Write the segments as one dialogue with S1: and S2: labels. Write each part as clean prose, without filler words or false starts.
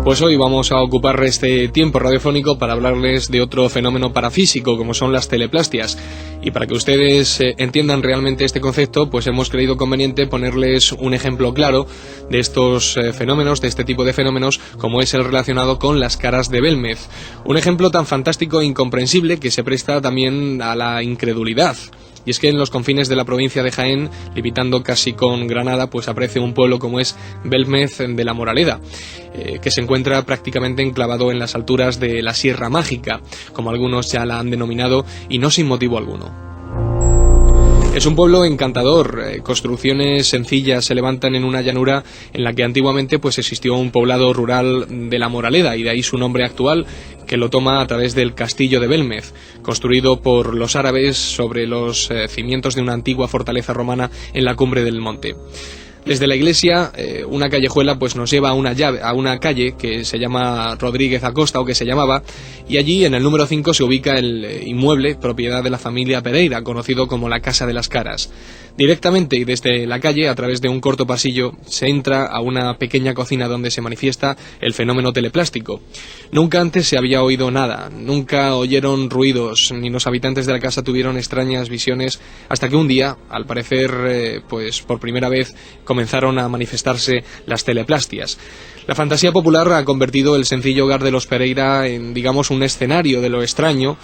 S1: Pues hoy vamos a ocupar este tiempo radiofónico para hablarles de otro fenómeno parafísico, como son las teleplastias. Y para que ustedes entiendan realmente este concepto, pues hemos creído conveniente ponerles un ejemplo claro de estos fenómenos, de este tipo de fenómenos, como es el relacionado con las caras de Belmez. Un ejemplo tan fantástico e incomprensible que se presta también a la incredulidad. Y es que en los confines de la provincia de Jaén, limitando casi con Granada, pues aparece un pueblo como es Belmez de la Moraleda, que se encuentra prácticamente enclavado en las alturas de la Sierra Mágica, como algunos ya la han denominado, y no sin motivo alguno. Es un pueblo encantador, construcciones sencillas se levantan en una llanura en la que antiguamente pues existió un poblado rural de la Moraleda, y de ahí su nombre actual, que lo toma a través del castillo de Belmez, construido por los árabes sobre los cimientos de una antigua fortaleza romana en la cumbre del monte. Desde la iglesia, una callejuela pues nos lleva a una calle que se llama Rodríguez Acosta, o que se llamaba, y allí en el número 5 se ubica el inmueble propiedad de la familia Pereira, conocido como la Casa de las Caras. Directamente y desde la calle, a través de un corto pasillo, se entra a una pequeña cocina donde se manifiesta el fenómeno teleplástico. Nunca antes se había oído nada, nunca oyeron ruidos, ni los habitantes de la casa tuvieron extrañas visiones, hasta que un día, al parecer, pues por primera vez, comenzaron a manifestarse las teleplastias. La fantasía popular ha convertido el sencillo hogar de los Pereira en, digamos, un escenario de lo extraño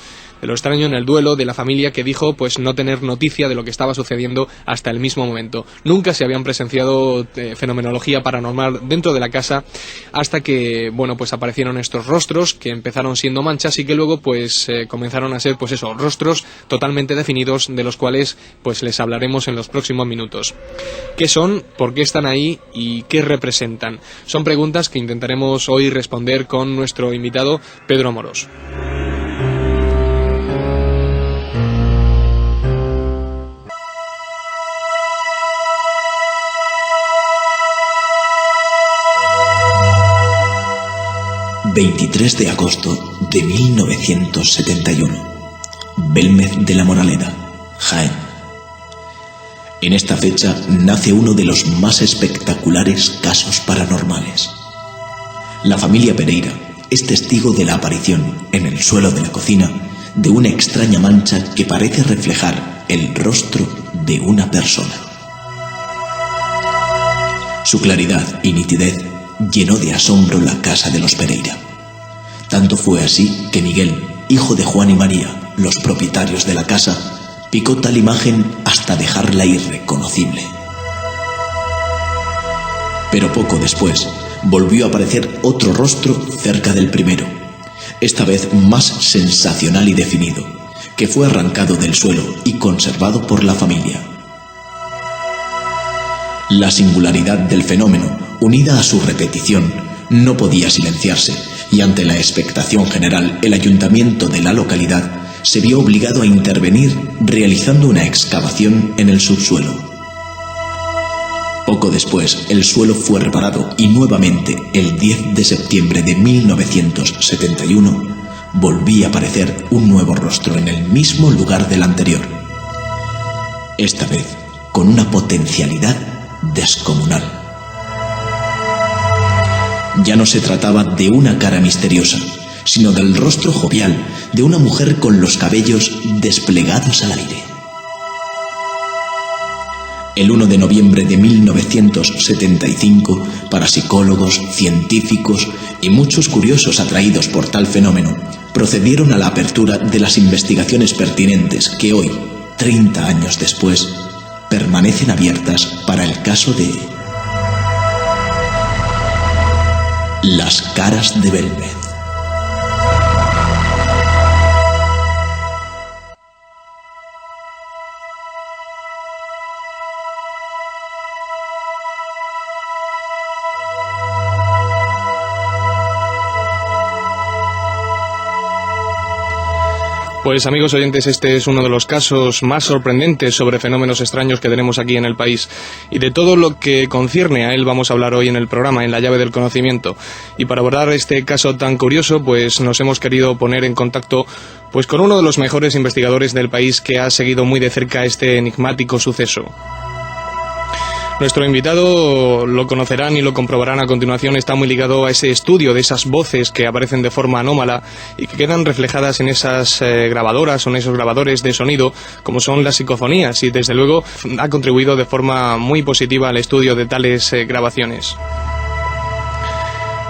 S1: en el duelo de la familia, que dijo pues no tener noticia de lo que estaba sucediendo hasta el mismo momento. Nunca se habían presenciado fenomenología paranormal dentro de la casa, hasta que, bueno, pues aparecieron estos rostros que empezaron siendo manchas y que luego pues comenzaron a ser pues eso, rostros totalmente definidos, de los cuales pues les hablaremos en los próximos minutos. ¿Qué son? ¿Por qué están ahí? ¿Y qué representan? Son preguntas que intentaremos hoy responder con nuestro invitado Pedro Amorós.
S2: ...23 de agosto de 1971... Belmez de la Moraleda, Jaén. En esta fecha nace uno de los más espectaculares casos paranormales. La familia Pereira es testigo de la aparición, en el suelo de la cocina, de una extraña mancha que parece reflejar el rostro de una persona. Su claridad y nitidez llenó de asombro la casa de los Pereira. Tanto fue así que Miguel, hijo de Juan y María, los propietarios de la casa, picó tal imagen hasta dejarla irreconocible. Pero poco después volvió a aparecer otro rostro cerca del primero, esta vez más sensacional y definido, que fue arrancado del suelo y conservado por la familia. La singularidad del fenómeno, unida a su repetición, no podía silenciarse, y ante la expectación general, el ayuntamiento de la localidad se vio obligado a intervenir realizando una excavación en el subsuelo. Poco después, el suelo fue reparado y nuevamente, el 10 de septiembre de 1971, volvía a aparecer un nuevo rostro en el mismo lugar del anterior. Esta vez, con una potencialidad descomunal. Ya no se trataba de una cara misteriosa, sino del rostro jovial de una mujer con los cabellos desplegados al aire. El 1 de noviembre de 1975, parapsicólogos, científicos y muchos curiosos atraídos por tal fenómeno procedieron a la apertura de las investigaciones pertinentes que hoy, 30 años después, permanecen abiertas para el caso de las caras de Belmez.
S1: Pues amigos oyentes, este es uno de los casos más sorprendentes sobre fenómenos extraños que tenemos aquí en el país. Y de todo lo que concierne a él vamos a hablar hoy en el programa, en La Llave del Conocimiento. Y para abordar este caso tan curioso, pues nos hemos querido poner en contacto pues con uno de los mejores investigadores del país que ha seguido muy de cerca este enigmático suceso. Nuestro invitado, lo conocerán y lo comprobarán a continuación, está muy ligado a ese estudio de esas voces que aparecen de forma anómala y que quedan reflejadas en esas grabadoras o en esos grabadores de sonido, como son las psicofonías, y desde luego ha contribuido de forma muy positiva al estudio de tales grabaciones.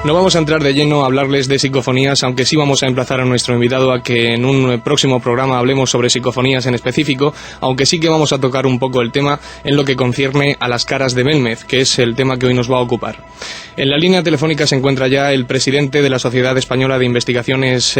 S1: No vamos a entrar de lleno a hablarles de psicofonías, aunque sí vamos a emplazar a nuestro invitado a que en un próximo programa hablemos sobre psicofonías en específico, aunque sí que vamos a tocar un poco el tema en lo que concierne a las caras de Belmez, que es el tema que hoy nos va a ocupar. En la línea telefónica se encuentra ya el presidente de la Sociedad Española de Investigaciones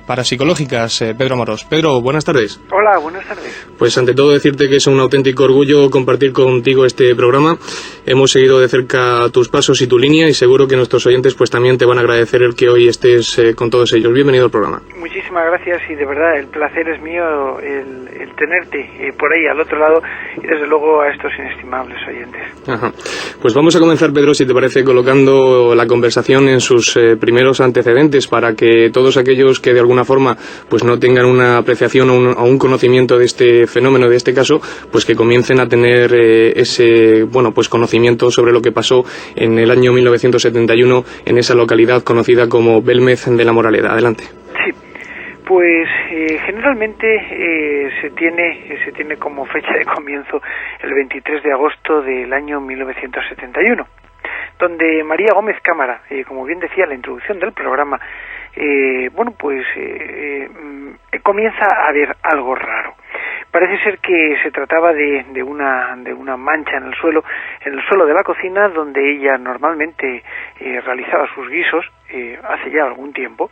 S1: Parapsicológicas, Pedro Amorós. Pedro, buenas tardes.
S3: Hola, buenas tardes.
S1: Pues ante todo decirte que es un auténtico orgullo compartir contigo este programa. Hemos seguido de cerca tus pasos y tu línea y seguro que nuestros oyentes pues también te van a agradecer el que hoy estés con todos ellos. Bienvenido al programa.
S3: Muchísimas gracias y de verdad el placer es mío el tenerte por ahí al otro lado y desde luego a estos inestimables oyentes.
S1: Ajá. Pues vamos a comenzar, Pedro, si te parece, colocando la conversación en sus primeros antecedentes para que todos aquellos que de alguna forma pues no tengan una apreciación o un conocimiento de este fenómeno, de este caso, pues que comiencen a tener ese pues conocimiento sobre lo que pasó en el año 1971 en esa localidad conocida como Belmez de la Moraleda. Adelante.
S3: Sí, pues generalmente se tiene como fecha de comienzo el 23 de agosto del año 1971, donde María Gómez Cámara, como bien decía en la introducción del programa, comienza a ver algo raro. Parece ser que se trataba de una mancha en el suelo de la cocina donde ella normalmente realizaba sus guisos hace ya algún tiempo.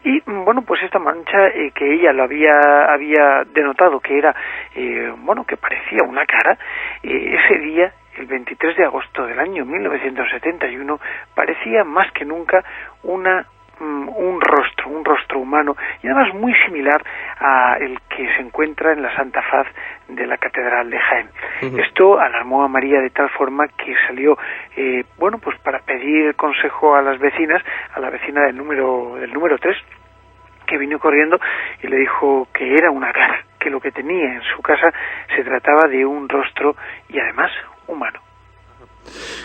S3: Y pues esta mancha que ella lo había denotado que era que parecía una cara, ese día, el 23 de agosto del año 1971, parecía más que nunca un rostro humano y además muy similar a el que se encuentra en la Santa Faz de la Catedral de Jaén. Uh-huh. Esto alarmó a María de tal forma que salió para pedir consejo a las vecinas, a la vecina del número 3, que vino corriendo y le dijo que era una cara, que lo que tenía en su casa se trataba de un rostro y además humano.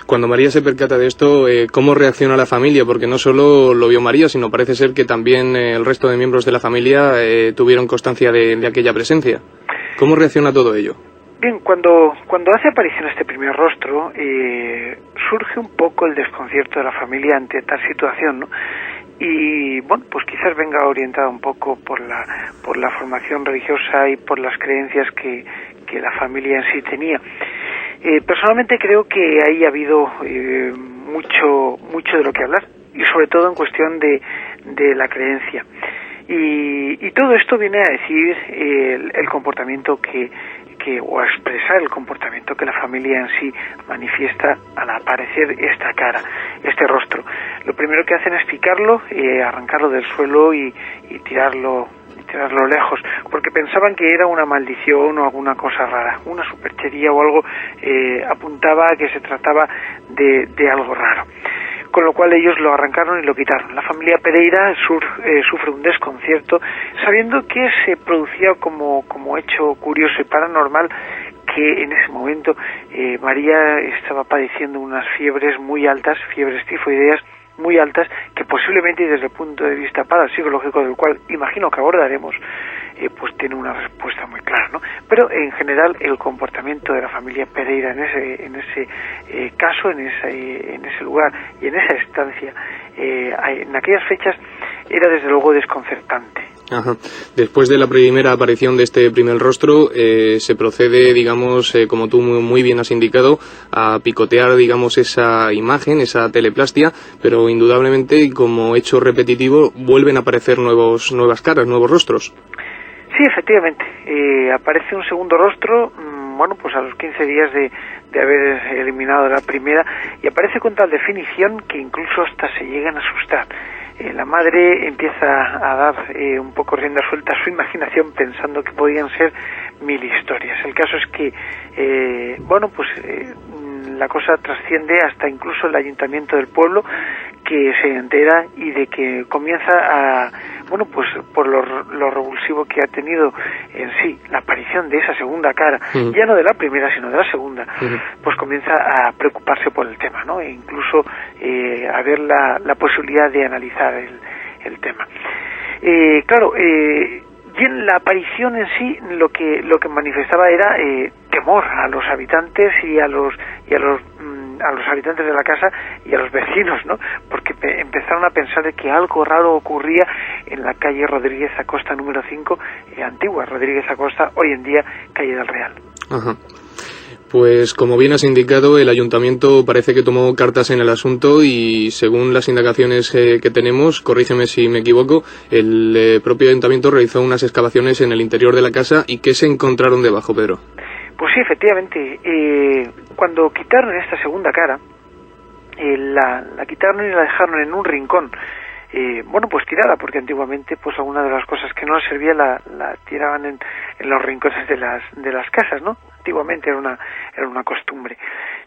S1: Cuando María se percata de esto, ¿cómo reacciona la familia? Porque no solo lo vio María, sino parece ser que también el resto de miembros de la familia tuvieron constancia de aquella presencia. ¿Cómo reacciona todo ello?
S3: Bien, cuando hace aparición este primer rostro, surge un poco el desconcierto de la familia ante tal situación, ¿no? Y pues quizás venga orientada un poco por la formación religiosa y por las creencias que la familia en sí tenía. Personalmente creo que ahí ha habido mucho de lo que hablar y sobre todo en cuestión de la creencia. Y todo esto viene a decir el comportamiento o a expresar el comportamiento que la familia en sí manifiesta al aparecer esta cara, este rostro. Lo primero que hacen es picarlo, arrancarlo del suelo y tirarlo lejos, porque pensaban que era una maldición o alguna cosa rara, una superchería o algo apuntaba a que se trataba de algo raro. Con lo cual ellos lo arrancaron y lo quitaron. La familia Pereira sufre un desconcierto, sabiendo que se producía como hecho curioso y paranormal que en ese momento María estaba padeciendo unas fiebres muy altas, fiebres tifoideas muy altas, que posiblemente, y desde el punto de vista parapsicológico, del cual imagino que abordaremos, pues tiene una respuesta muy clara, ¿no? Pero en general el comportamiento de la familia Pereira en ese caso, en ese lugar y en esa estancia, en aquellas fechas, era desde luego desconcertante.
S1: Ajá. Después de la primera aparición de este primer rostro, se procede, digamos, como tú muy bien has indicado, a picotear, digamos, esa imagen, esa teleplastia, pero indudablemente, como hecho repetitivo, vuelven a aparecer nuevas caras, nuevos rostros.
S3: Sí, efectivamente. Aparece un segundo rostro, pues a los 15 días de haber eliminado la primera, y aparece con tal definición que incluso hasta se llegan a asustar. La madre empieza a dar un poco rienda suelta a su imaginación pensando que podían ser 1000 historias. El caso es que, la cosa trasciende hasta incluso el ayuntamiento del pueblo, que se entera y de que comienza a bueno, pues por lo revulsivo que ha tenido en sí la aparición de esa segunda cara, ya no de la primera sino de la segunda, pues comienza a preocuparse por el tema, ¿no? E incluso a ver la posibilidad de analizar el tema. Claro, bien, la aparición en sí lo que manifestaba era temor a los habitantes y a los habitantes de la casa y a los vecinos, ¿no? Porque empezaron a pensar de que algo raro ocurría en la calle Rodríguez Acosta número 5, antigua Rodríguez Acosta, hoy en día calle del Real.
S1: Ajá. Pues como bien has indicado, el ayuntamiento parece que tomó cartas en el asunto y según las indagaciones que tenemos, corrígeme si me equivoco, el propio ayuntamiento realizó unas excavaciones en el interior de la casa. ¿Y qué se encontraron debajo, Pedro?
S3: Pues sí, efectivamente, cuando quitaron esta segunda cara, la quitaron y la dejaron en un rincón, bueno, pues tirada, porque antiguamente pues alguna de las cosas que no les servía la tiraban en los rincones de las casas, ¿no? Antiguamente era una costumbre.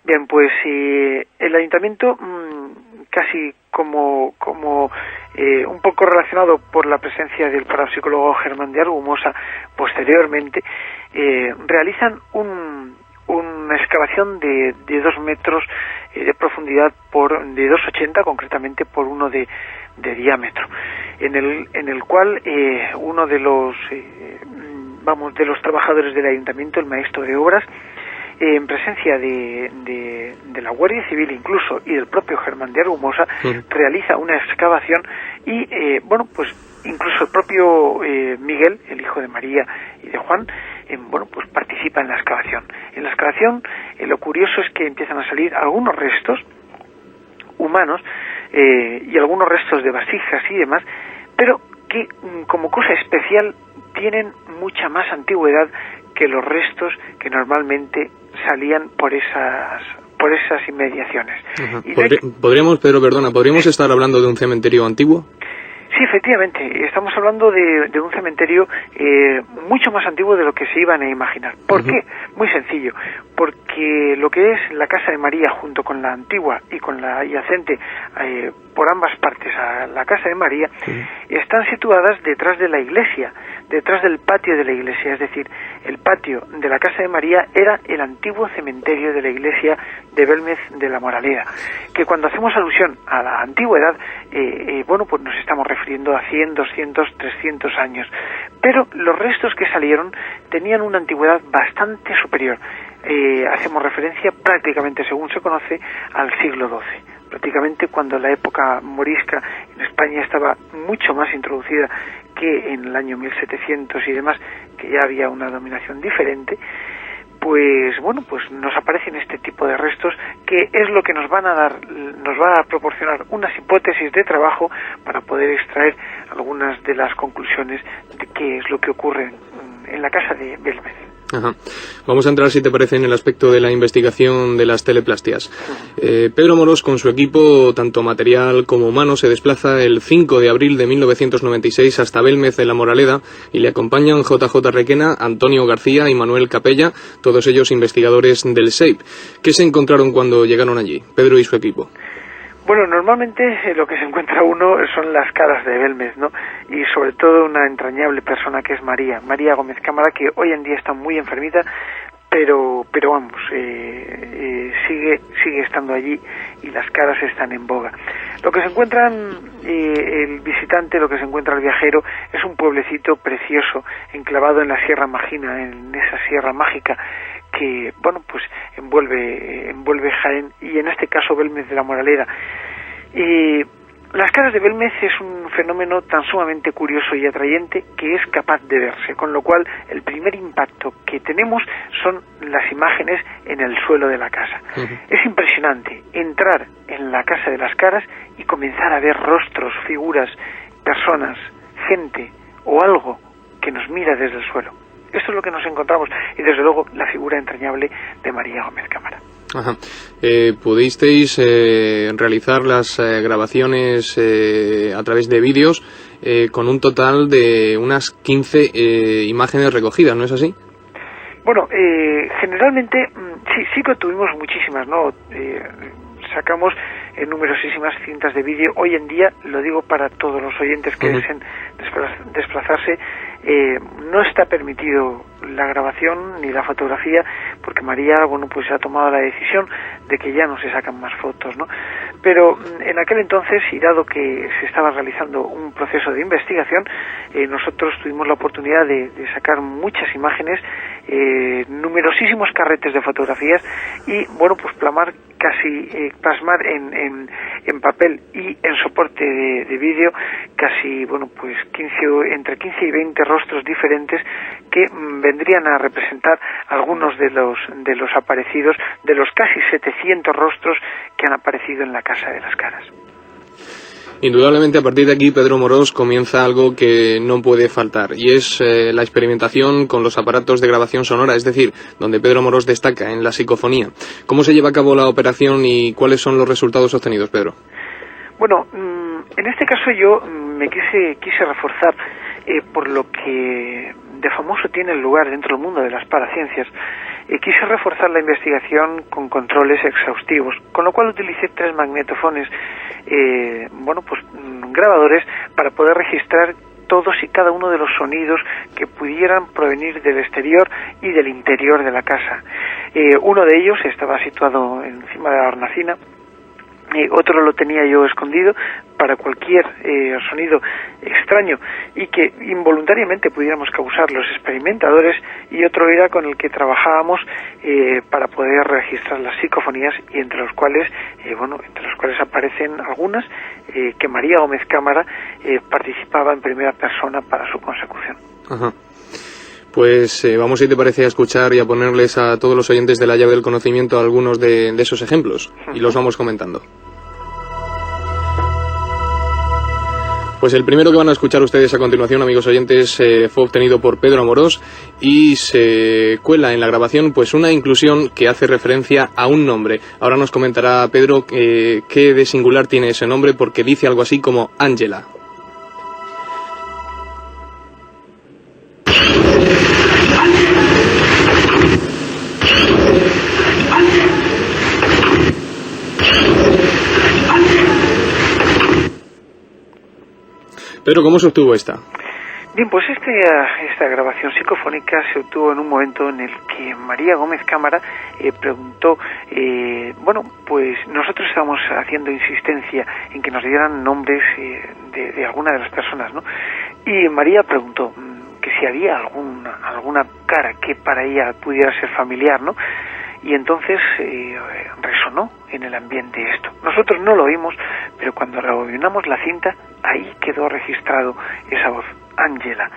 S3: Bien, pues el ayuntamiento, casi como un poco relacionado por la presencia del parapsicólogo Germán de Argumosa posteriormente, realizan una excavación de 2 metros de profundidad de 2,80 concretamente por 1 de diámetro, en el cual uno de los trabajadores del ayuntamiento, el maestro de obras, en presencia de la Guardia Civil incluso y del propio Germán de Argumosa, realiza una excavación y bueno, pues incluso el propio Miguel, el hijo de María y de Juan, bueno, pues participa en la excavación. En la excavación lo curioso es que empiezan a salir algunos restos humanos y algunos restos de vasijas y demás, pero que como cosa especial tienen mucha más antigüedad que los restos que normalmente salían por esas inmediaciones. ¿Podríamos estar hablando de un cementerio antiguo? Sí, efectivamente, estamos hablando de un cementerio mucho más antiguo de lo que se iban a imaginar. ¿Por qué? Muy sencillo, porque lo que es la casa de María junto con la antigua y con la adyacente por ambas partes a la casa de María, están situadas detrás de la iglesia, detrás del patio de la iglesia, es decir, el patio de la casa de María era el antiguo cementerio de la iglesia de Belmez de la Moraleda, que cuando hacemos alusión a la antigüedad, bueno, pues nos estamos refiriendo a 100, 200, 300 años, pero los restos que salieron tenían una antigüedad bastante superior. Hacemos referencia prácticamente, según se conoce, al siglo XII. Prácticamente cuando la época morisca en España estaba mucho más introducida que en el año 1700 y demás, que ya había una dominación diferente, pues bueno, pues nos aparecen este tipo de restos que es lo que nos va a proporcionar unas hipótesis de trabajo para poder extraer algunas de las conclusiones de qué es lo que ocurre en la casa de Belmez.
S1: Ajá. Vamos a entrar, si te parece, en el aspecto de la investigación de las teleplastias. Pedro Morós, con su equipo, tanto material como humano, se desplaza el 5 de abril de 1996 hasta Belmez de la Moraleda y le acompañan JJ Requena, Antonio García y Manuel Capella, todos ellos investigadores del SEIP. ¿Qué se encontraron cuando llegaron allí, Pedro y su equipo?
S3: Bueno, normalmente lo que se encuentra uno son las caras de Belmez, ¿no? Y sobre todo una entrañable persona que es María Gómez Cámara, que hoy en día está muy enfermita, pero vamos, sigue estando allí y las caras están en boga. Lo que se encuentra el visitante, lo que se encuentra el viajero, es un pueblecito precioso, enclavado en la Sierra Magina, en esa sierra mágica que, bueno, pues envuelve Jaén y en este caso Belmez de la Moraleda. Las caras de Belmez es un fenómeno tan sumamente curioso y atrayente que es capaz de verse, con lo cual el primer impacto que tenemos son las imágenes en el suelo de la casa. Es impresionante entrar en la casa de las caras y comenzar a ver rostros, figuras, personas, gente o algo que nos mira desde el suelo. Esto es lo que nos encontramos y desde luego la figura entrañable de María Gómez Cámara.
S1: Ajá. ¿Pudisteis realizar las grabaciones a través de vídeos con un total de unas 15 imágenes recogidas, ¿no es así?
S3: Bueno, generalmente sí que tuvimos muchísimas, ¿no? Sacamos numerosísimas cintas de vídeo. Hoy en día, lo digo para todos los oyentes que deseen desplazarse, no está permitido la grabación ni la fotografía, porque María, bueno, pues ha tomado la decisión de que ya no se sacan más fotos, ¿no? Pero en aquel entonces, y dado que se estaba realizando un proceso de investigación, nosotros tuvimos la oportunidad de sacar muchas imágenes, numerosísimos carretes de fotografías y, bueno, pues plasmar en papel y en soporte de vídeo casi, bueno, pues entre 15 y 20 rostros diferentes que vendrían a representar algunos de los aparecidos, de los casi 700 rostros que han aparecido en la Casa de las Caras.
S1: Indudablemente, a partir de aquí, Pedro Morós comienza algo que no puede faltar, y es la experimentación con los aparatos de grabación sonora, es decir, donde Pedro Morós destaca en la psicofonía. ¿Cómo se lleva a cabo la operación y cuáles son los resultados obtenidos, Pedro?
S3: Bueno, en este caso yo me quise reforzar por lo que de famoso tiene el lugar dentro del mundo de las paraciencias. Quise reforzar la investigación con controles exhaustivos, con lo cual utilicé 3 magnetofones, grabadores, para poder registrar todos y cada uno de los sonidos que pudieran provenir del exterior y del interior de la casa. Uno de ellos estaba situado encima de la hornacina, otro lo tenía yo escondido para cualquier sonido extraño y que involuntariamente pudiéramos causar los experimentadores, y otro era con el que trabajábamos para poder registrar las psicofonías, y entre los cuales aparecen algunas que María Gómez Cámara participaba en primera persona para su consecución.
S1: Ajá. Pues vamos, si te parece, a escuchar y a ponerles a todos los oyentes de La Llave del Conocimiento algunos de esos ejemplos, y los vamos comentando. Pues el primero que van a escuchar ustedes a continuación, amigos oyentes, fue obtenido por Pedro Morós, y se cuela en la grabación pues una inclusión que hace referencia a un nombre. Ahora nos comentará Pedro qué de singular tiene ese nombre, porque dice algo así como Ángela. Pero ¿cómo se obtuvo esta?
S3: Bien, pues esta grabación psicofónica se obtuvo en un momento en el que María Gómez Cámara preguntó, pues nosotros estábamos haciendo insistencia en que nos dieran nombres de alguna de las personas, ¿no? Y María preguntó que si había alguna cara que para ella pudiera ser familiar, ¿no? Y entonces resonó en el ambiente esto. Nosotros no lo oímos, pero cuando rebobinamos la cinta, ahí quedó registrado esa voz, Ángela.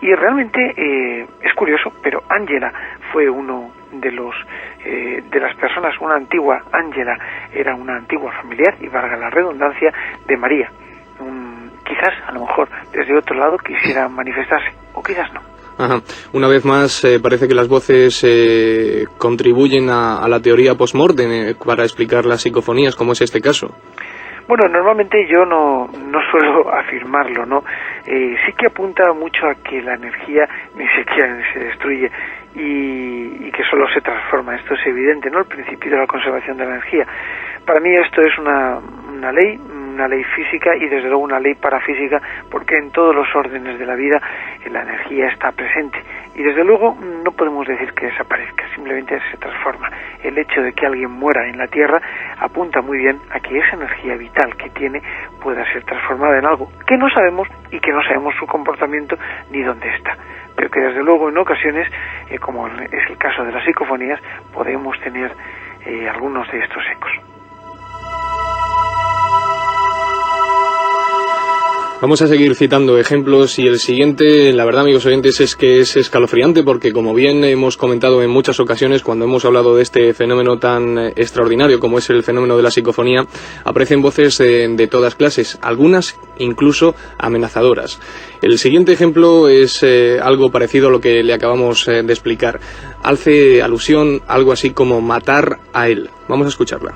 S3: Y realmente es curioso, pero Ángela fue uno de las personas, una antigua Ángela, era una antigua familiar, y valga la redundancia, de María. Quizás, a lo mejor, desde otro lado quisiera manifestarse, o quizás no.
S1: Ajá. Una vez más, parece que las voces contribuyen a la teoría post-mortem para explicar las psicofonías, como es este caso.
S3: Bueno, normalmente yo no suelo afirmarlo, ¿no? Sí que apunta mucho a que la energía ni siquiera se destruye y que solo se transforma. Esto es evidente, ¿no? El principio de la conservación de la energía. Para mí esto es una ley física, y desde luego una ley parafísica, porque en todos los órdenes de la vida la energía está presente, y desde luego no podemos decir que desaparezca, simplemente se transforma. El hecho de que alguien muera en la Tierra apunta muy bien a que esa energía vital que tiene pueda ser transformada en algo que no sabemos, y que no sabemos su comportamiento ni dónde está, pero que desde luego en ocasiones, como es el caso de las psicofonías, podemos tener algunos de estos ecos.
S1: Vamos a seguir citando ejemplos, y el siguiente, la verdad, amigos oyentes, es que es escalofriante, porque como bien hemos comentado en muchas ocasiones cuando hemos hablado de este fenómeno tan extraordinario como es el fenómeno de la psicofonía, aparecen voces de todas clases, algunas incluso amenazadoras. El siguiente ejemplo es algo parecido a lo que le acabamos de explicar. Hace alusión a algo así como matar a él. Vamos a escucharla.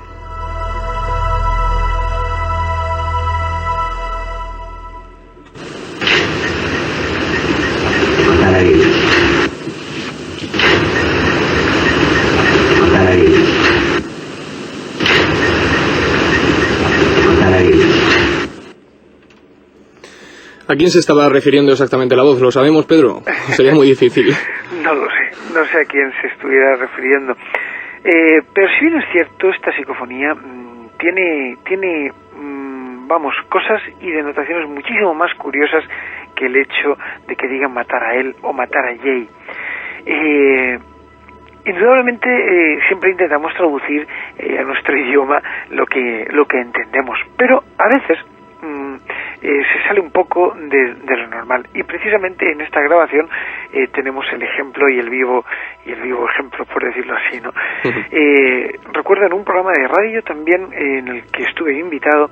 S1: ¿A quién se estaba refiriendo exactamente la voz? ¿Lo sabemos, Pedro? Sería muy difícil.
S3: No lo sé, no sé a quién se estuviera refiriendo. Pero si bien es cierto, esta psicofonía tiene cosas y denotaciones muchísimo más curiosas que el hecho de que digan matar a él o matar a Jay. Indudablemente siempre intentamos traducir a nuestro idioma lo que entendemos, pero a veces se sale un poco de lo normal, y precisamente en esta grabación tenemos el ejemplo y el vivo ejemplo, por decirlo así, ¿no? Recuerdo en un programa de radio también en el que estuve invitado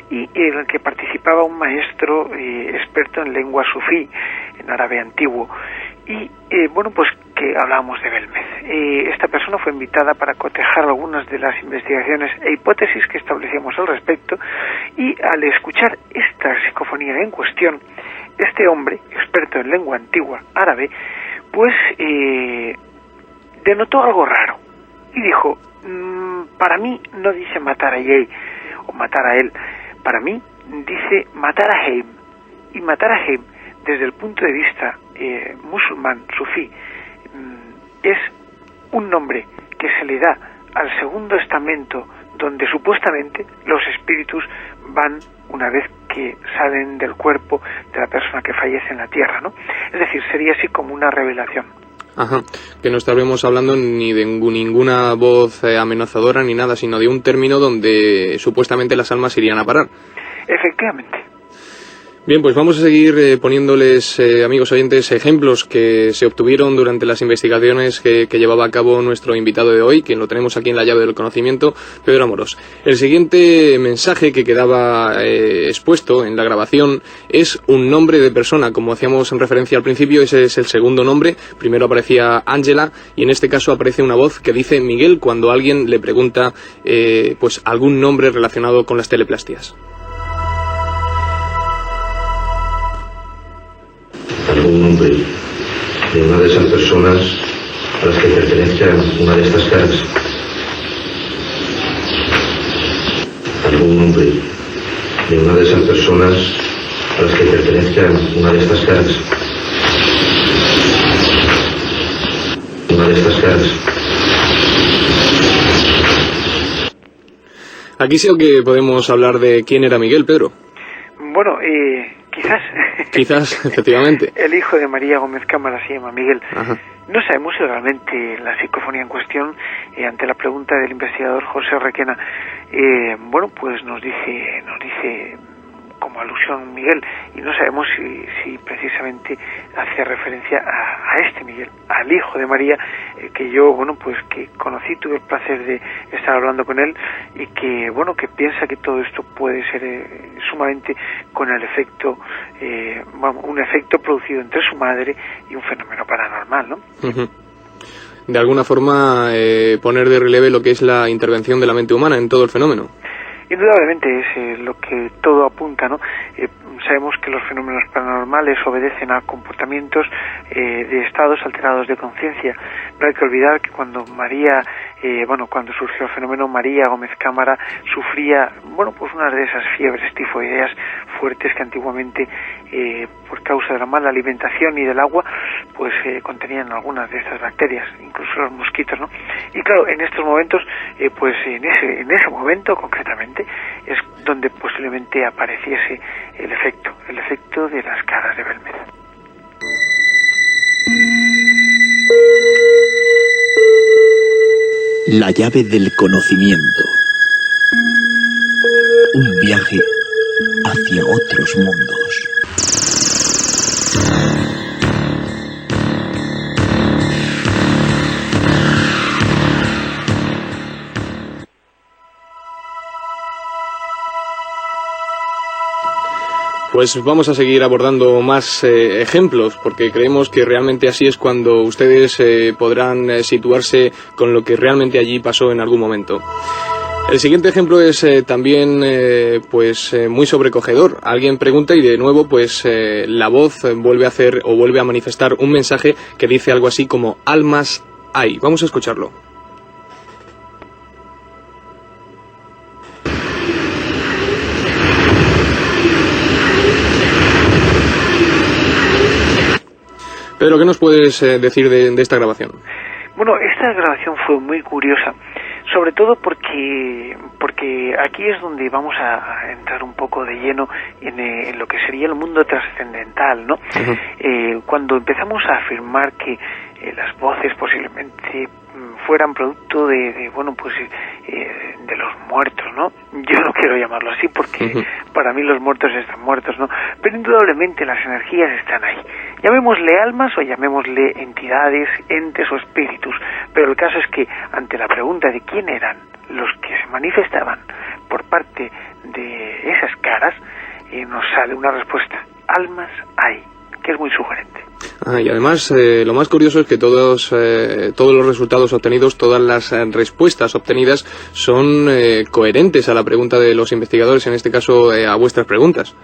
S3: y en el que participaba un maestro experto en lengua sufí, en árabe antiguo, y pues que hablábamos de Belmez. Esta persona fue invitada para cotejar algunas de las investigaciones e hipótesis que establecíamos al respecto, y al escuchar esta psicofonía en cuestión, este hombre, experto en lengua antigua árabe, pues denotó algo raro y dijo: para mí no dice matar a Jay o matar a él, para mí dice matar a Heim, y matar a Heim desde el punto de vista musulmán sufí es un nombre que se le da al segundo estamento, donde supuestamente los espíritus van una vez que salen del cuerpo de la persona que fallece en la tierra, ¿no? Es decir, sería así como una revelación.
S1: Ajá, que no estaremos hablando ni de ninguna voz amenazadora ni nada, sino de un término donde supuestamente las almas irían a parar.
S3: Efectivamente.
S1: Bien, pues vamos a seguir poniéndoles, amigos oyentes, ejemplos que se obtuvieron durante las investigaciones que llevaba a cabo nuestro invitado de hoy, quien lo tenemos aquí en la llave del conocimiento, Pedro Amorós. El siguiente mensaje que quedaba expuesto en la grabación es un nombre de persona. Como hacíamos en referencia al principio, ese es el segundo nombre. Primero aparecía Ángela, y en este caso aparece una voz que dice Miguel cuando alguien le pregunta pues algún nombre relacionado con las teleplastias.
S4: Algún nombre de una de esas personas a las que pertenezca una de estas caras. Algún nombre de una de esas personas a las que pertenezca una de estas caras. Una de estas caras.
S1: Aquí sí que podemos hablar de quién era Miguel, Pedro.
S3: Bueno, quizás.
S1: Quizás, efectivamente.
S3: El hijo de María Gómez Cámara se llama Miguel.
S1: Ajá.
S3: No sabemos si realmente la psicofonía en cuestión, ante la pregunta del investigador José Requena, pues nos dice como alusión Miguel, y no sabemos si precisamente hace referencia a este Miguel, al hijo de María, que yo, que conocí, tuve el placer de estar hablando con él, y que, que piensa que todo esto puede ser sumamente con el efecto, un efecto producido entre su madre y un fenómeno paranormal, ¿no?
S1: Uh-huh. De alguna forma poner de relieve lo que es la intervención de la mente humana en todo el fenómeno.
S3: Indudablemente es lo que todo apunta, ¿no? Sabemos que los fenómenos paranormales obedecen a comportamientos de estados alterados de conciencia. No hay que olvidar que cuando cuando surgió el fenómeno, María Gómez Cámara sufría, una de esas fiebres tifoideas fuertes que antiguamente, por causa de la mala alimentación y del agua, contenían algunas de estas bacterias, incluso los mosquitos, ¿no? Y claro, en estos momentos, en ese momento concretamente, es donde posiblemente apareciese el efecto de las caras de Belmez.
S2: La llave del conocimiento. Un viaje hacia otros mundos.
S1: Pues vamos a seguir abordando más ejemplos, porque creemos que realmente así es cuando ustedes podrán situarse con lo que realmente allí pasó en algún momento. El siguiente ejemplo es también muy sobrecogedor. Alguien pregunta y de nuevo la voz vuelve a hacer o vuelve a manifestar un mensaje que dice algo así como almas hay. Vamos a escucharlo. Pedro, ¿qué nos puedes decir de esta grabación?
S3: Bueno, esta grabación fue muy curiosa, sobre todo porque aquí es donde vamos a entrar un poco de lleno en lo que sería el mundo trascendental, ¿no? Uh-huh. Cuando empezamos a afirmar que las voces posiblemente fueran producto de los muertos, ¿no? Yo no quiero llamarlo así porque uh-huh. para mí los muertos están muertos, ¿no? Pero indudablemente las energías están ahí. Llamémosle almas o llamémosle entidades, entes o espíritus, pero el caso es que ante la pregunta de quién eran los que se manifestaban por parte de esas caras, nos sale una respuesta: almas hay, que es muy sugerente.
S1: Y además, lo más curioso es que todos los resultados obtenidos, todas las respuestas obtenidas son coherentes a la pregunta de los investigadores, en este caso a vuestras preguntas.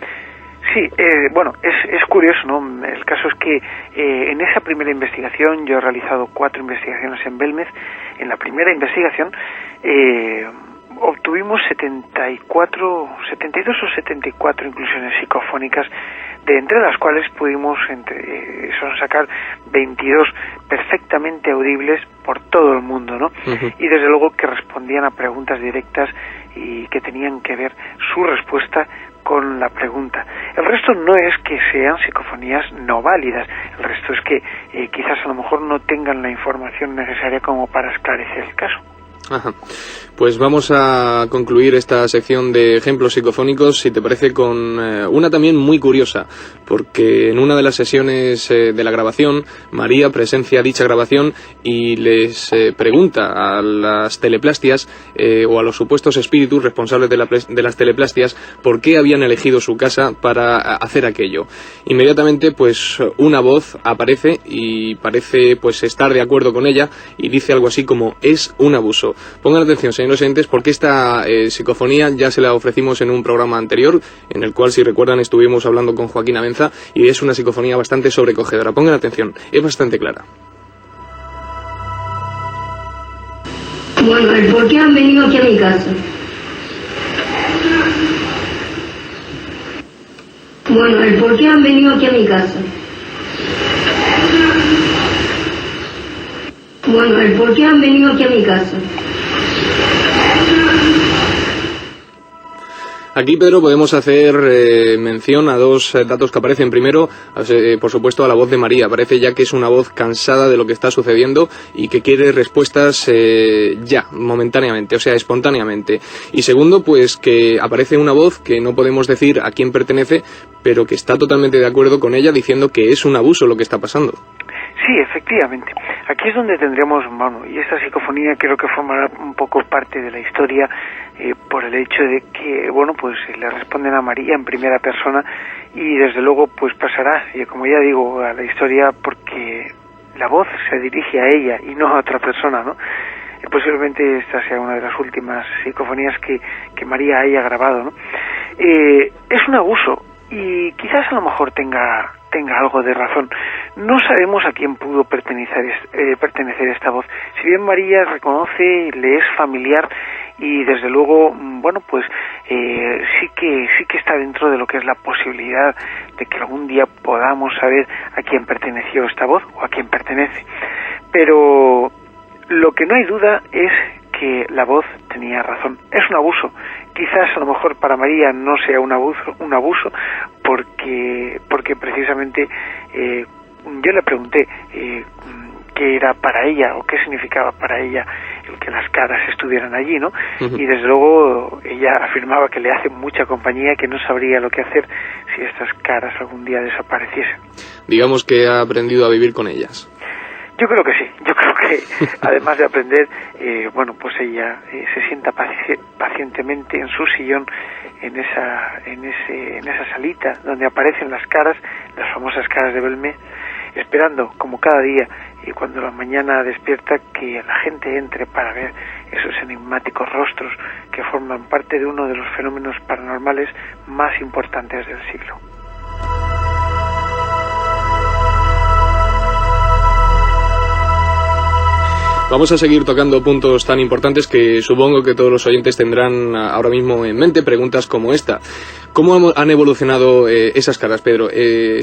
S3: Sí, es curioso, ¿no? El caso es que en esa primera investigación, yo he realizado 4 investigaciones en Belmez. En la primera investigación obtuvimos 72 o 74 inclusiones psicofónicas, de entre las cuales pudimos sacar 22 perfectamente audibles por todo el mundo, ¿no? Uh-huh. Y desde luego que respondían a preguntas directas y que tenían que ver su respuesta con la pregunta. El resto no es que sean psicofonías no válidas, el resto es que quizás a lo mejor no tengan la información necesaria como para esclarecer el caso.
S1: Ajá. Pues vamos a concluir esta sección de ejemplos psicofónicos, si te parece, con una también muy curiosa, porque en una de las sesiones de la grabación, María presencia dicha grabación y les pregunta a las teleplastias o a los supuestos espíritus responsables de las teleplastias por qué habían elegido su casa para hacer aquello. Inmediatamente, pues una voz aparece y parece pues estar de acuerdo con ella y dice algo así como: es un abuso. Pongan atención, señores oyentes, porque esta psicofonía ya se la ofrecimos en un programa anterior, en el cual, si recuerdan, estuvimos hablando con Joaquín Abenza, y es una psicofonía bastante sobrecogedora. Pongan atención, es bastante clara.
S5: Bueno, el por qué han venido aquí a mi casa. Bueno, el por qué han venido aquí a mi casa. Bueno, el por qué han venido aquí a mi casa.
S1: Aquí, Pedro, podemos hacer mención a 2 datos que aparecen. Primero, por supuesto, a la voz de María. Parece ya que es una voz cansada de lo que está sucediendo y que quiere respuestas ya, momentáneamente, o sea, espontáneamente. Y segundo, pues que aparece una voz que no podemos decir a quién pertenece, pero que está totalmente de acuerdo con ella, diciendo que es un abuso lo que está pasando.
S3: Sí, efectivamente. Aquí es donde tendríamos, y esta psicofonía creo que formará un poco parte de la historia por el hecho de que, le responden a María en primera persona y desde luego pues pasará, como ya digo, a la historia porque la voz se dirige a ella y no a otra persona, ¿no? Posiblemente esta sea una de las últimas psicofonías que María haya grabado, ¿no? Es un abuso y quizás a lo mejor tenga algo de razón. No sabemos a quién pudo pertenecer esta voz. Si bien María reconoce, le es familiar y desde luego, sí que está dentro de lo que es la posibilidad de que algún día podamos saber a quién perteneció esta voz o a quién pertenece. Pero lo que no hay duda es que la voz tenía razón. Es un abuso. Quizás a lo mejor para María no sea un abuso porque precisamente yo le pregunté qué era para ella o qué significaba para ella el que las caras estuvieran allí, ¿no? Uh-huh. Y desde luego ella afirmaba que le hace mucha compañía, que no sabría lo que hacer si estas caras algún día desapareciesen.
S1: Digamos que ha aprendido a vivir con ellas.
S3: Yo creo que sí, yo creo que además de aprender, ella se sienta pacientemente en su sillón, en esa salita donde aparecen las caras, las famosas caras de Belmez, esperando como cada día y cuando la mañana despierta que la gente entre para ver esos enigmáticos rostros que forman parte de uno de los fenómenos paranormales más importantes del siglo.
S1: Vamos a seguir tocando puntos tan importantes que supongo que todos los oyentes tendrán ahora mismo en mente, preguntas como esta. ¿Cómo han evolucionado esas caras, Pedro?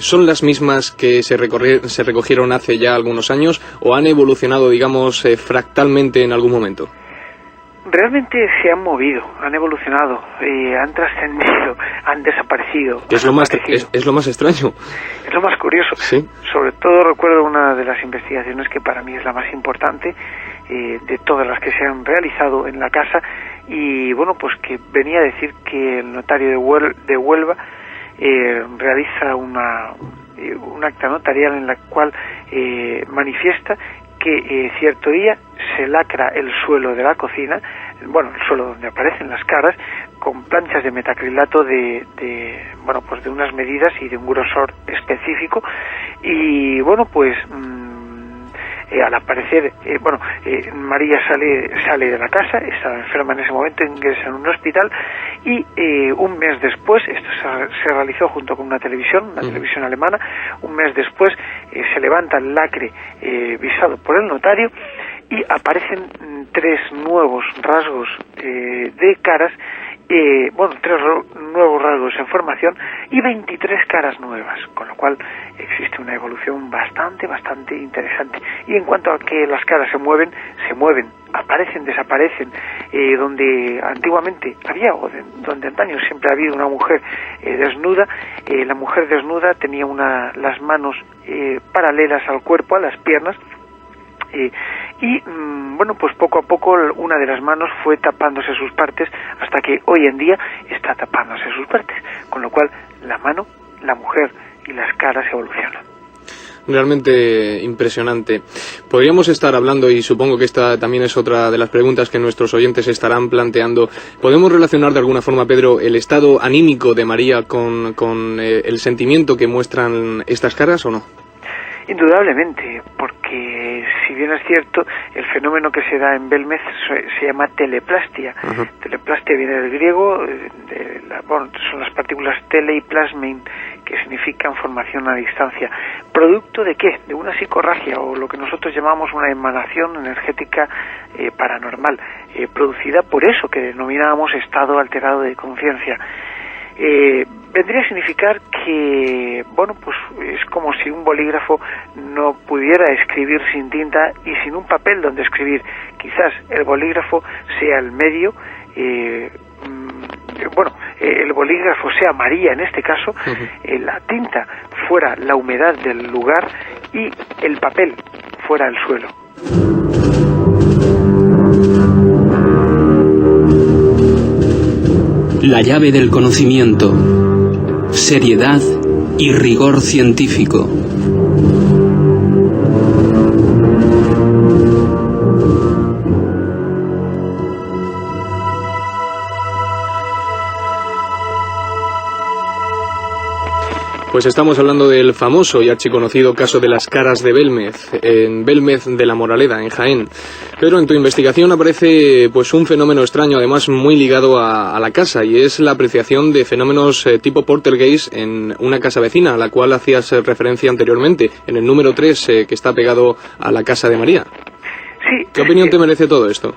S1: ¿Son las mismas que se recogieron hace ya algunos años o han evolucionado, digamos, fractalmente en algún momento?
S3: Realmente se han movido, han evolucionado, han trascendido, han desaparecido.
S1: Es lo más extraño.
S3: Es lo más curioso.
S1: ¿Sí?
S3: Sobre todo recuerdo una de las investigaciones que para mí es la más importante de todas las que se han realizado en la casa, y bueno, pues que venía a decir que el notario de Huelva realiza un acta notarial en la cual manifiesta que cierto día se lacra el suelo de la cocina, bueno, el suelo donde aparecen las caras, con planchas de metacrilato de unas medidas y de un grosor específico, y bueno, pues al aparecer, María sale de la casa, está enferma en ese momento, ingresa en un hospital, y un mes después, esto se realizó junto con una televisión alemana, un mes después se levanta el lacre visado por el notario y aparecen 3 nuevos rasgos de caras, 3 nuevos rasgos en formación y 23 caras nuevas, con lo cual existe una evolución bastante interesante. Y en cuanto a que las caras se mueven, aparecen, desaparecen, donde antiguamente había, o donde antaño siempre ha habido una mujer desnuda, la mujer desnuda tenía las manos paralelas al cuerpo, a las piernas, pues poco a poco una de las manos fue tapándose sus partes hasta que hoy en día está tapándose sus partes, con lo cual la mano, la mujer y las caras evolucionan.
S1: Realmente impresionante. Podríamos estar hablando, y supongo que esta también es otra de las preguntas que nuestros oyentes estarán planteando, ¿podemos relacionar de alguna forma, Pedro, el estado anímico de María con el sentimiento que muestran estas caras o no?
S3: Indudablemente, porque si bien es cierto, el fenómeno que se da en Belmez se llama teleplastia. Uh-huh. Teleplastia viene del griego, son las partículas tele y plasmein, que significan formación a distancia. ¿Producto de qué? De una psicorragia, o lo que nosotros llamamos una emanación energética paranormal, producida por eso que denominábamos estado alterado de conciencia. Vendría a significar que, es como si un bolígrafo no pudiera escribir sin tinta y sin un papel donde escribir. Quizás el bolígrafo sea el medio, el bolígrafo sea María en este caso, uh-huh. La tinta fuera la humedad del lugar y el papel fuera el suelo.
S6: La llave del conocimiento, seriedad y rigor científico.
S1: Pues estamos hablando del famoso y archiconocido caso de las caras de Belmez, en Belmez de la Moraleda, en Jaén. Pero en tu investigación aparece pues un fenómeno extraño, además muy ligado a la casa, y es la apreciación de fenómenos tipo poltergeist en una casa vecina, a la cual hacías referencia anteriormente, en el número 3 que está pegado a la casa de María.
S3: Sí.
S1: ¿Qué opinión te merece todo esto?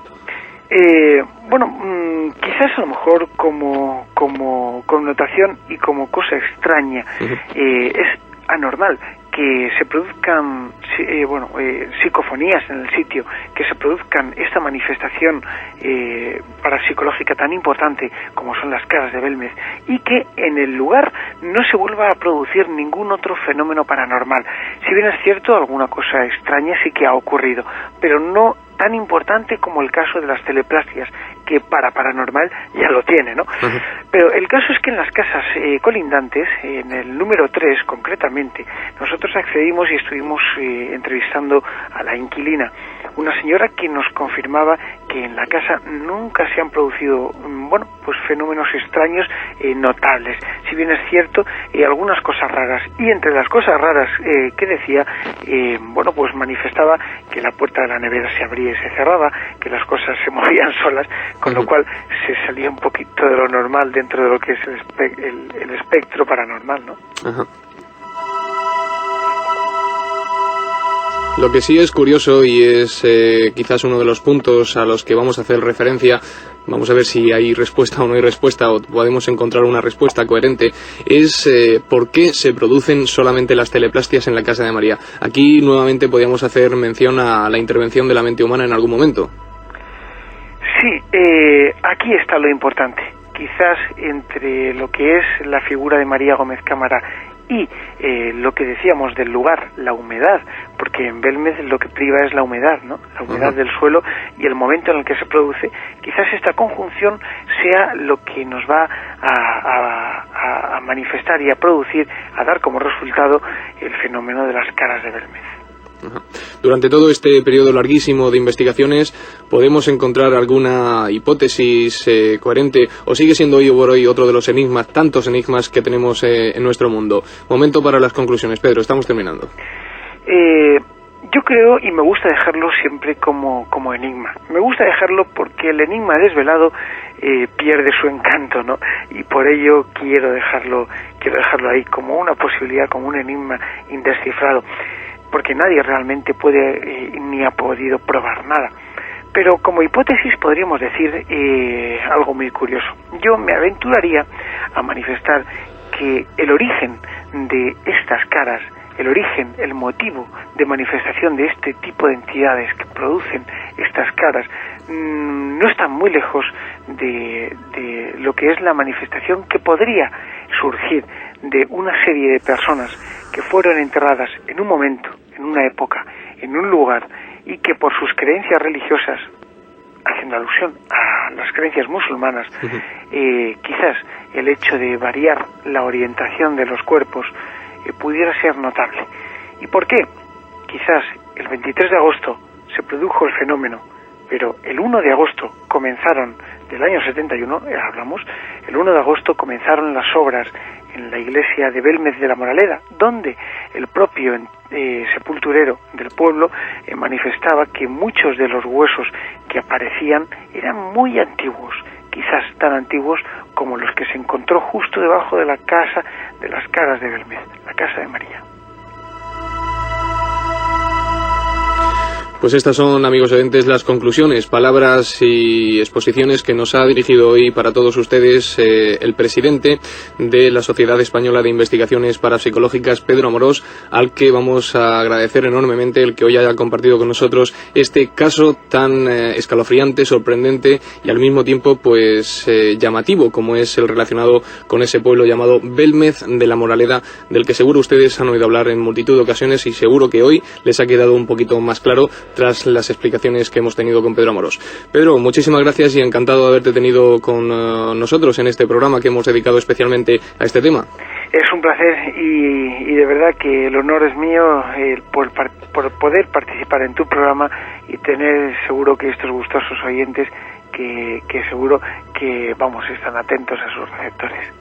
S3: Quizás a lo mejor como connotación y como cosa extraña, es anormal que se produzcan psicofonías en el sitio, que se produzcan esta manifestación parapsicológica tan importante como son las caras de Belmez, y que en el lugar no se vuelva a producir ningún otro fenómeno paranormal. Si bien es cierto, alguna cosa extraña sí que ha ocurrido, pero no tan importante como el caso de las teleplastias, que para paranormal ya lo tiene, ¿no? Uh-huh. Pero el caso es que en las casas colindantes, en el número 3 concretamente, nosotros accedimos y estuvimos entrevistando a la inquilina, una señora que nos confirmaba que en la casa nunca se han producido, fenómenos extraños notables. Si bien es cierto, algunas cosas raras. Y entre las cosas raras que decía, manifestaba que la puerta de la nevera se abría y se cerraba, que las cosas se movían solas, con lo cual se salía un poquito de lo normal dentro de lo que es el espectro paranormal, ¿no?
S1: Ajá. Lo que sí es curioso y es quizás uno de los puntos a los que vamos a hacer referencia, vamos a ver si hay respuesta o no hay respuesta o podemos encontrar una respuesta coherente, es por qué se producen solamente las teleplastias en la casa de María. Aquí nuevamente podríamos hacer mención a la intervención de la mente humana en algún momento.
S3: Sí, aquí está lo importante. Quizás entre lo que es la figura de María Gómez Cámara y lo que decíamos del lugar, la humedad, porque en Belmez lo que priva es la humedad, ¿no? La humedad del suelo y el momento en el que se produce. Quizás esta conjunción sea lo que nos va a manifestar y a producir, a dar como resultado el fenómeno de las caras de Belmez.
S1: Durante todo este periodo larguísimo de investigaciones, ¿podemos encontrar alguna hipótesis coherente o sigue siendo hoy por hoy otro de los enigmas, tantos enigmas que tenemos en nuestro mundo? Momento para las conclusiones. Pedro, estamos terminando.
S3: Yo creo, y me gusta dejarlo siempre como enigma. Me gusta dejarlo porque el enigma desvelado pierde su encanto, ¿no? Y por ello quiero dejarlo ahí como una posibilidad, como un enigma indescifrado, porque nadie realmente puede ni ha podido probar nada. Pero como hipótesis podríamos decir algo muy curioso. Yo me aventuraría a manifestar que el origen de estas caras, el origen, el motivo de manifestación de este tipo de entidades que producen estas caras, no están muy lejos de lo que es la manifestación que podría surgir de una serie de personas que fueron enterradas en un momento, en una época, en un lugar, y que por sus creencias religiosas, haciendo alusión a las creencias musulmanas, quizás el hecho de variar la orientación de los cuerpos pudiera ser notable. ¿Y por qué? Quizás el 23 de agosto se produjo el fenómeno, pero el 1 de agosto comenzaron, del año 71, hablamos, el 1 de agosto comenzaron las obras en la iglesia de Belmez de la Moraleda, donde el propio sepulturero del pueblo manifestaba que muchos de los huesos que aparecían eran muy antiguos, quizás tan antiguos como los que se encontró justo debajo de la casa de las caras de Belmez, la casa de María.
S1: Pues estas son, amigos oyentes, las conclusiones, palabras y exposiciones que nos ha dirigido hoy para todos ustedes el presidente de la Sociedad Española de Investigaciones Parapsicológicas, Pedro Amorós, al que vamos a agradecer enormemente el que hoy haya compartido con nosotros este caso tan escalofriante, sorprendente y al mismo tiempo pues llamativo, como es el relacionado con ese pueblo llamado Belmez de la Moraleda, del que seguro ustedes han oído hablar en multitud de ocasiones y seguro que hoy les ha quedado un poquito más claro tras las explicaciones que hemos tenido con Pedro Amorós. Pedro, muchísimas gracias y encantado de haberte tenido con nosotros en este programa que hemos dedicado especialmente a este tema.
S3: Es un placer y de verdad que el honor es mío por poder participar en tu programa y tener seguro que estos gustosos oyentes que seguro que están atentos a sus receptores.